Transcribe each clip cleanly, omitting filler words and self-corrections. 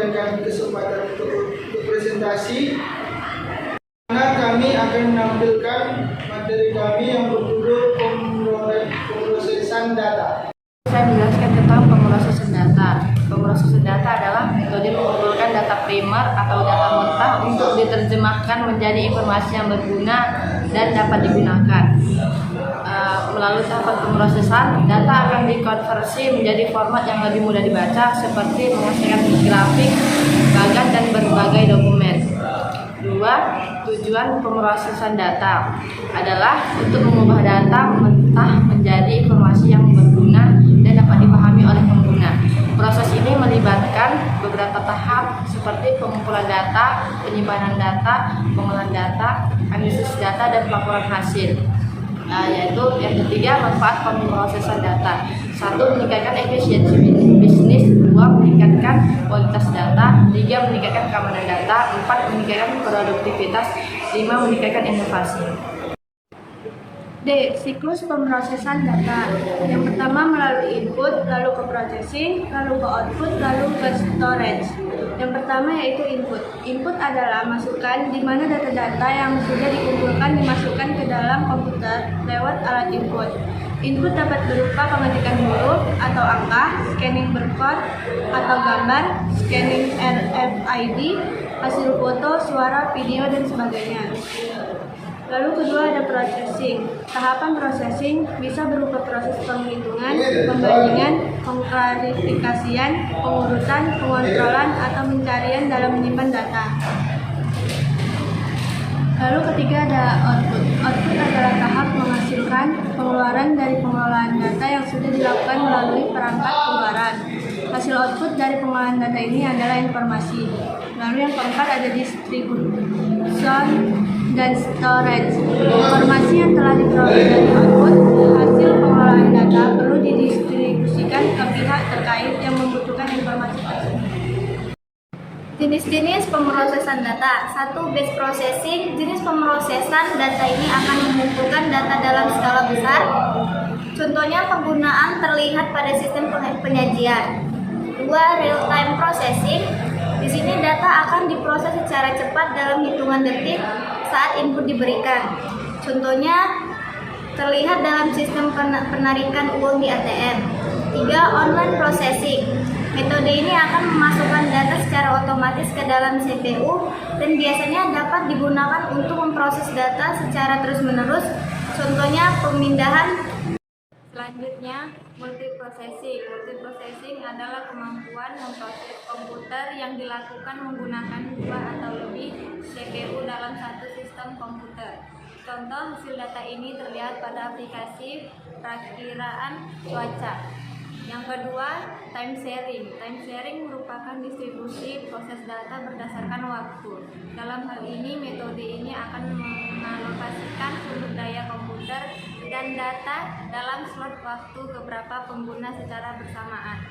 memberikan kami kesempatan untuk presentasi. Karena kami akan menampilkan materi kami yang berjudul pemrosesan data. Saya menjelaskan tentang pemrosesan data. Pemrosesan data adalah metode mengumpulkan data primer atau data mentah untuk diterjemahkan menjadi informasi yang berguna dan dapat digunakan. Melalui tahapan pemrosesan, data akan dikonversi menjadi format yang lebih mudah dibaca, seperti menghasilkan grafik, bagan, dan berbagai dokumen. 2. Tujuan pemrosesan data adalah untuk mengubah data mentah menjadi informasi yang berguna dan dapat dipahami oleh pengguna. Proses ini melibatkan beberapa tahap seperti pengumpulan data, penyimpanan data, pengolahan data, analisis data, dan pelaporan hasil. Yaitu yang ketiga, manfaat pemrosesan data. 1. Meningkatkan efisiensi bisnis. 2. Meningkatkan kualitas data. 3. Meningkatkan keamanan data. 4. Meningkatkan produktivitas. 5. Meningkatkan inovasi. D. Siklus pemrosesan data. Yang pertama melalui input, lalu ke processing, lalu ke output, lalu ke storage. Yang pertama yaitu input. Input adalah masukan di mana data-data yang sudah dikumpulkan dimasukkan ke dalam komputer lewat alat input. Input dapat berupa pengetikan huruf atau angka, scanning barcode atau gambar, scanning RFID, hasil foto, suara, video, dan sebagainya. Lalu kedua ada processing. Tahapan processing bisa berupa proses penghitungan, pembandingan, pengklarifikasian, pengurutan, pengontrolan, atau pencarian dalam menyimpan data. Lalu ketiga ada output. Output adalah tahap menghasilkan pengeluaran dari pengelolaan data yang sudah dilakukan melalui perangkat keluaran. Hasil output dari pengolahan data ini adalah informasi. Lalu yang keempat ada distribution dan storage. Informasi yang telah diperoleh dari output hasil pengelolaan data perlu didistribusikan ke pihak terkait yang membutuhkan informasi tersebut. Jenis-jenis pemrosesan data. 1. Batch processing. Jenis pemrosesan data ini akan mengumpulkan data dalam skala besar. Contohnya penggunaan terlihat pada sistem penyajian. 2. Real time processing. Di sini data akan diproses secara cepat dalam hitungan detik saat input diberikan. Contohnya terlihat dalam sistem penarikan uang di ATM. 3. Online processing. Metode ini akan memasukkan data secara otomatis ke dalam CPU dan biasanya dapat digunakan untuk memproses data secara terus-menerus. Contohnya pemindahan. Selanjutnya, multiprocessing. Multiprocessing adalah kemampuan memproses komputer yang dilakukan menggunakan 2 atau lebih CPU dalam satu sistem komputer. Contoh hasil data ini terlihat pada aplikasi perakiraan cuaca. Yang kedua, time sharing. Time sharing merupakan distribusi proses data berdasarkan waktu. Dalam hal ini, metode ini akan mengalokasikan sumber daya komputer dan data dalam slot waktu ke beberapa pengguna secara bersamaan.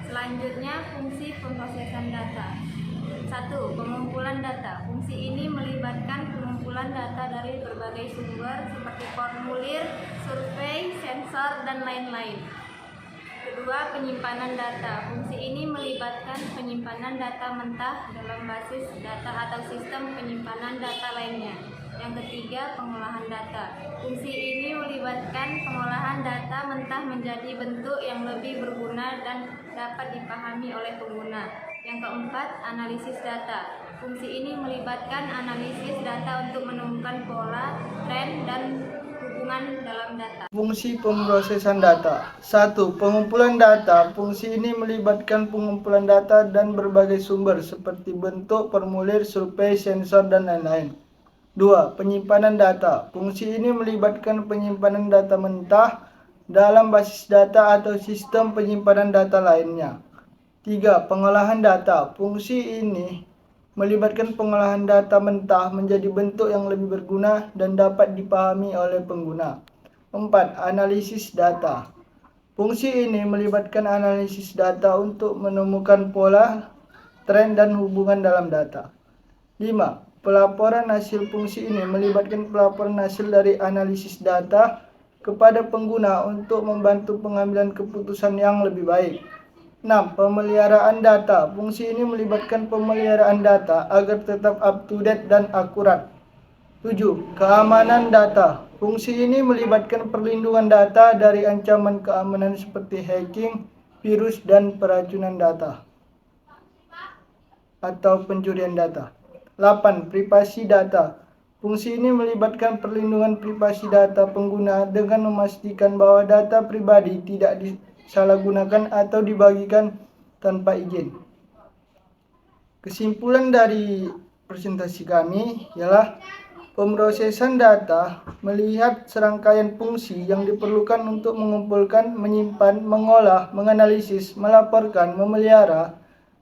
Selanjutnya, fungsi pemrosesan data. 1. Pengumpulan data. Fungsi ini melibatkan pengumpulan data dari berbagai sumber seperti formulir, survei, sensor, dan lain-lain. Kedua, penyimpanan data. Fungsi ini melibatkan penyimpanan data mentah dalam basis data atau sistem penyimpanan data lainnya. Yang ketiga, pengolahan data. Fungsi ini melibatkan pengolahan data mentah menjadi bentuk yang lebih berguna dan dapat dipahami oleh pengguna. Yang keempat, analisis data. Fungsi ini melibatkan analisis data untuk menemukan pola, tren, dan hubungan dalam data. Fungsi pemrosesan data. 1. Pengumpulan data. Fungsi ini melibatkan pengumpulan data dan berbagai sumber seperti bentuk, formulir, survei, sensor, dan lain-lain. 2. Penyimpanan data. Fungsi ini melibatkan penyimpanan data mentah dalam basis data atau sistem penyimpanan data lainnya. 3. Pengolahan data. Fungsi ini melibatkan pengolahan data mentah menjadi bentuk yang lebih berguna dan dapat dipahami oleh pengguna. 4. Analisis data. Fungsi ini melibatkan analisis data untuk menemukan pola, tren, dan hubungan dalam data. 5. Pelaporan hasil. Fungsi ini melibatkan pelaporan hasil dari analisis data kepada pengguna untuk membantu pengambilan keputusan yang lebih baik. 6. Pemeliharaan data. Fungsi ini melibatkan pemeliharaan data agar tetap up to date dan akurat. 7. Keamanan data. Fungsi ini melibatkan perlindungan data dari ancaman keamanan seperti hacking, virus, dan peracunan data atau pencurian data. 8. Privasi data. Fungsi ini melibatkan perlindungan privasi data pengguna dengan memastikan bahwa data pribadi tidak disalahgunakan atau dibagikan tanpa izin. Kesimpulan dari presentasi kami ialah pemrosesan data melihat serangkaian fungsi yang diperlukan untuk mengumpulkan, menyimpan, mengolah, menganalisis, melaporkan, memelihara,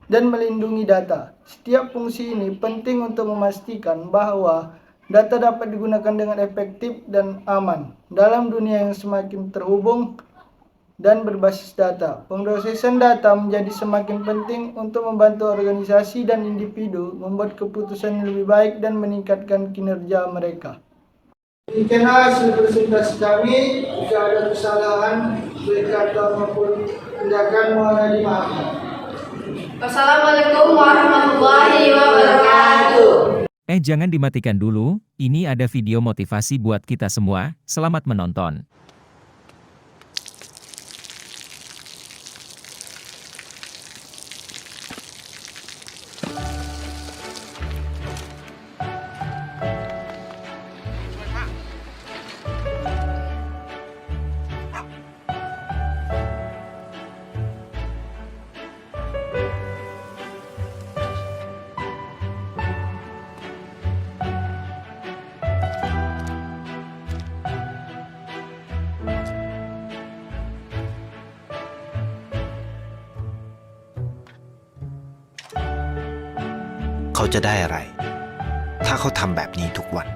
dan melindungi data. Setiap fungsi ini penting untuk memastikan bahwa data dapat digunakan dengan efektif dan aman dalam dunia yang semakin terhubung dan berbasis data. Pemrosesan data menjadi semakin penting untuk membantu organisasi dan individu membuat keputusan yang lebih baik dan meningkatkan kinerja mereka. Demikianlah hasil presentasi kami. Jika ada kesalahan, baik kata maupun tindakan, mohon dimaafkan. Wassalamualaikum warahmatullahi wabarakatuh. Jangan dimatikan dulu, ini ada video motivasi buat kita semua, selamat menonton.เขาจะได้อะไร ถ้าเขาทำแบบนี้ทุกวัน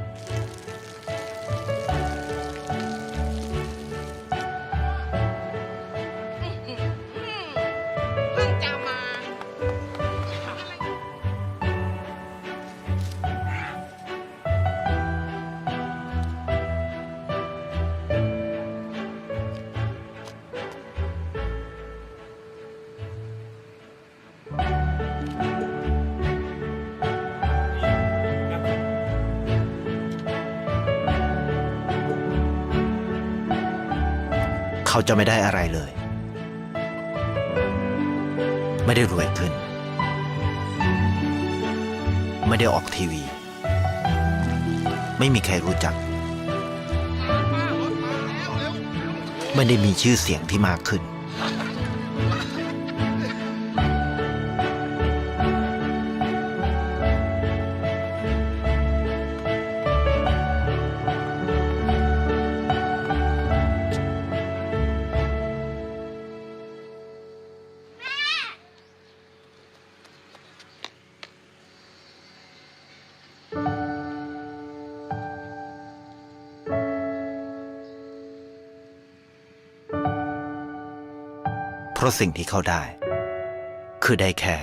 เขาจะไม่ได้อะไรเลย ไม่ได้รวยขึ้น ไม่ได้ออกทีวี ไม่มีใครรู้จัก ไม่ได้มีชื่อเสียงที่มากขึ้น เพราะสิ่งที่เขาได้คือได้แค่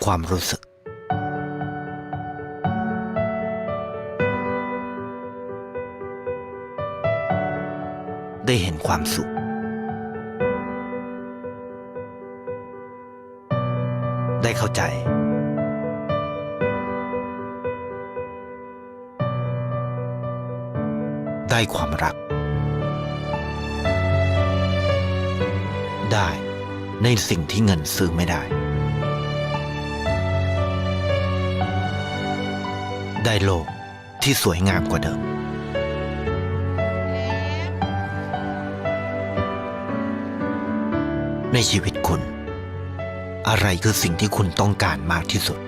ความรู้สึกได้เห็นความสุขได้เข้าใจได้ความรักได้ในสิ่งที่เงินซื้อไม่ได้ได้โลกที่สวยงามกว่าเดิมในชีวิตคุณอะไรคือสิ่งที่คุณต้องการมากที่สุด